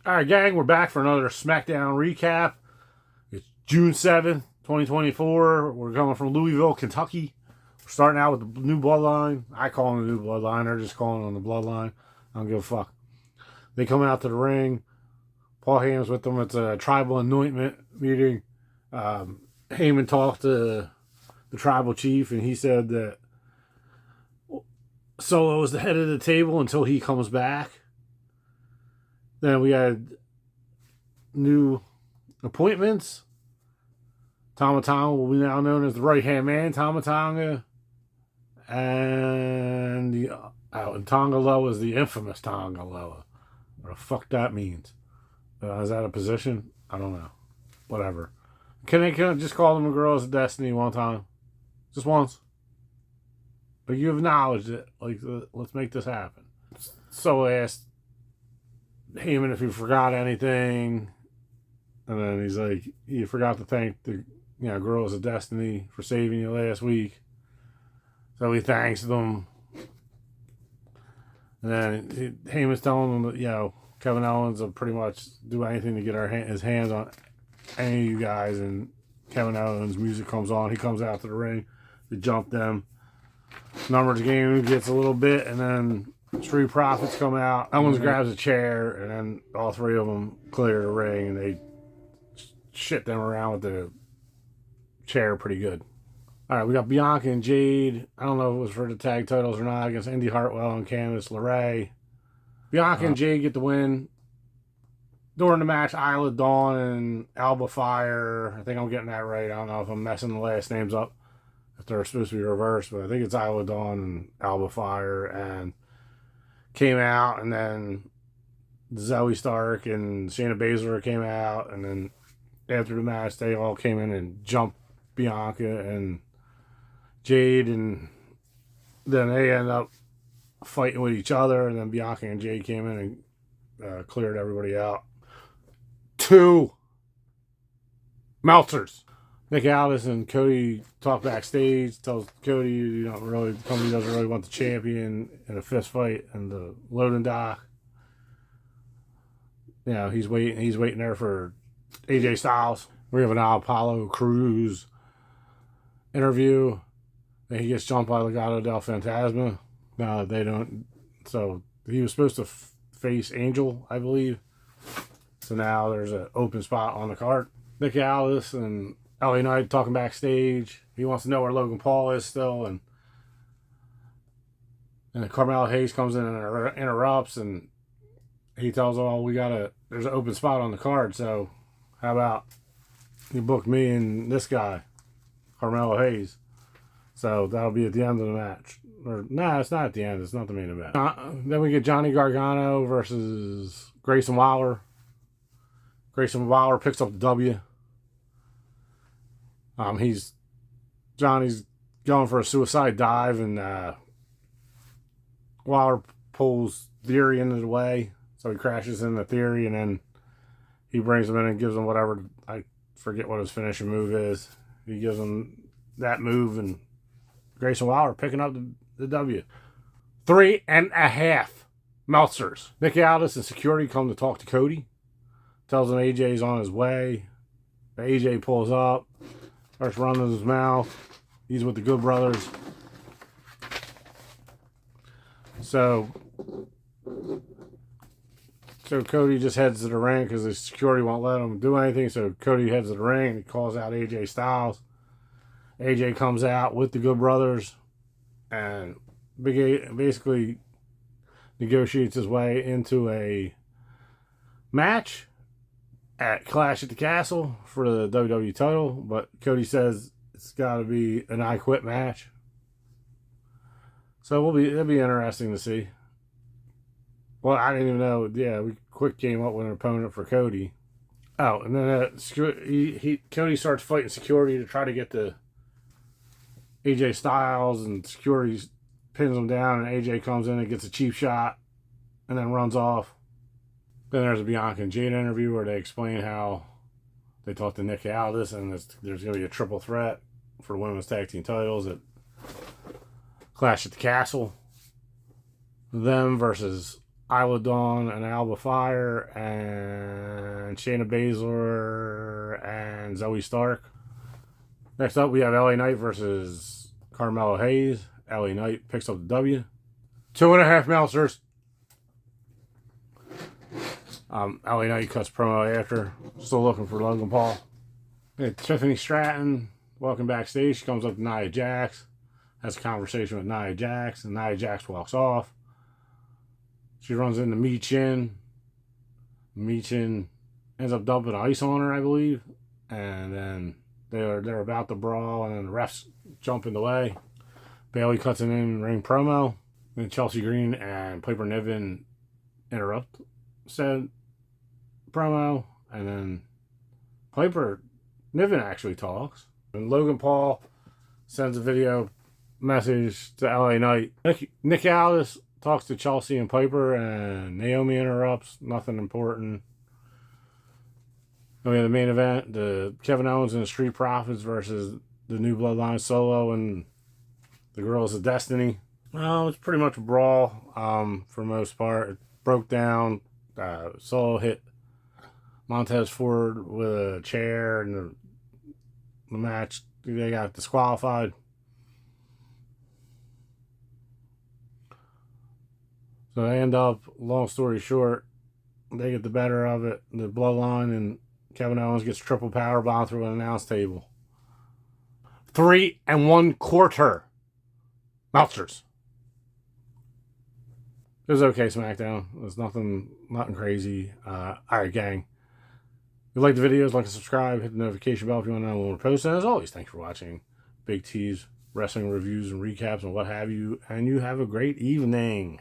Alright, gang, we're back for another Smackdown recap. It's June 7th, 2024. We're going from Louisville, Kentucky. We're starting out with the new bloodline. I call them the new bloodline. They're just calling them the bloodline. I don't give a fuck. They come out to the ring. Paul Heyman's with them. It's a tribal anointment meeting. Heyman talked to the tribal chief, and he said that Solo is the head of the table until he comes back. Then we had new appointments. Tama Tonga will be now known as the right-hand man, Tama Tonga. And Tonga Loa is the infamous Tonga Loa. What the fuck that means. Is that a position? I don't know. Whatever. Can I just call them a girls of destiny one time? Just once. But you acknowledged it. Like, let's make this happen. So I asked Heyman if he forgot anything, and then he's like, "You forgot to thank the girls of destiny for saving you last week." So he thanks them, and then Heyman's telling them that Kevin Owens will pretty much do anything to get his hands on any of you guys. And Kevin Owens' music comes on. He comes out to the ring to jump them. Numbers game gets a little bit, and then Street Profits come out. Owens grabs a chair, and then all three of them clear the ring, and they shit them around with the chair pretty good. All right, we got Bianca and Jade. I don't know if it was for the tag titles or not, against Indy Hartwell and Candice LeRae. Bianca and Jade get the win. During the match, Isla Dawn and Alba Fire. I think I'm getting that right. I don't know if I'm messing the last names up, if they're supposed to be reversed, but I think it's Isla Dawn and Alba Fire, and came out, and then Zoe Stark and Shayna Baszler came out, and then after the match, they all came in and jumped Bianca and Jade, and then they end up fighting with each other, and then Bianca and Jade came in and cleared everybody out. 2 Meltzers. Nick Aldis and Cody talk backstage, tells Cody, the company doesn't really want the champion in a fist fight in the loading dock. He's waiting there for AJ Styles. We have an Apollo Crews interview. And he gets jumped by Legado del Fantasma. No, they don't. So he was supposed to face Angel, I believe. So now there's an open spot on the card. Nick Aldis and LA Knight talking backstage. He wants to know where Logan Paul is still, and Carmelo Hayes comes in and interrupts, and he tells them, there's an open spot on the card, so how about you book me and this guy, Carmelo Hayes. So that'll be at the end of the match. It's not at the end. It's not the main event. Then we get Johnny Gargano versus Grayson Waller. Grayson Waller picks up the W. Johnny's going for a suicide dive, and Waller pulls Theory into the way, so he crashes into Theory, and then he brings him in and gives him whatever, I forget what his finishing move is. He gives him that move, and Grayson Waller picking up the W. 3.5 Meltzers. Nick Aldis and security come to talk to Cody. Tells him AJ's on his way. AJ pulls up. Starts running his mouth. He's with the Good Brothers. So Cody just heads to the ring because the security won't let him do anything. So Cody heads to the ring and he calls out AJ Styles. AJ comes out with the Good Brothers and basically negotiates his way into a match at Clash at the Castle for the WWE title, but Cody says it's got to be an I Quit match. So it'll be interesting to see. Well, I didn't even know. Yeah, we quick came up with an opponent for Cody. Oh, and then Cody starts fighting security to try to get the AJ Styles, and security pins him down, and AJ comes in and gets a cheap shot and then runs off. Then there's a Bianca and Jade interview where they explain how they talked to Nick Aldis, and there's going to be a triple threat for the women's tag team titles at Clash at the Castle. Them versus Isla Dawn and Alba Fire and Shayna Baszler and Zoe Stark. Next up, we have LA Knight versus Carmelo Hayes. LA Knight picks up the W. 2.5 Meltzers. LA Knight cuts promo after. Still looking for Logan Paul. Tiffany Stratton, welcome backstage. She comes up to Nia Jax. Has a conversation with Nia Jax, and Nia Jax walks off. She runs into Michin. Michin ends up dumping ice on her, I believe. And then they're about to brawl, and then the refs jump in the way. Bayley cuts an in-ring promo. Then Chelsea Green and Piper Niven interrupt said promo. And then Piper Niven actually talks. And Logan Paul sends a video message to LA Knight. Nick Aldis talks to Chelsea and Piper, and Naomi interrupts. Nothing important. Then we have the main event, the Kevin Owens and the Street Profits versus the New Bloodline Solo and the Girls of Destiny. Well, it's pretty much a brawl for the most part. It broke down. Solo hit Montez Ford with a chair, and the match, they got disqualified. So they end up, long story short, they get the better of it. The Bloodline and Kevin Owens gets triple power bomb through an announce table. 3 1/4 Meltzers. It was okay, SmackDown. There's nothing crazy. Alright, gang. If you like the videos, like and subscribe. Hit the notification bell if you want to know when we're posting. As always, thanks for watching. Big T's, wrestling reviews and recaps and what have you. And you have a great evening.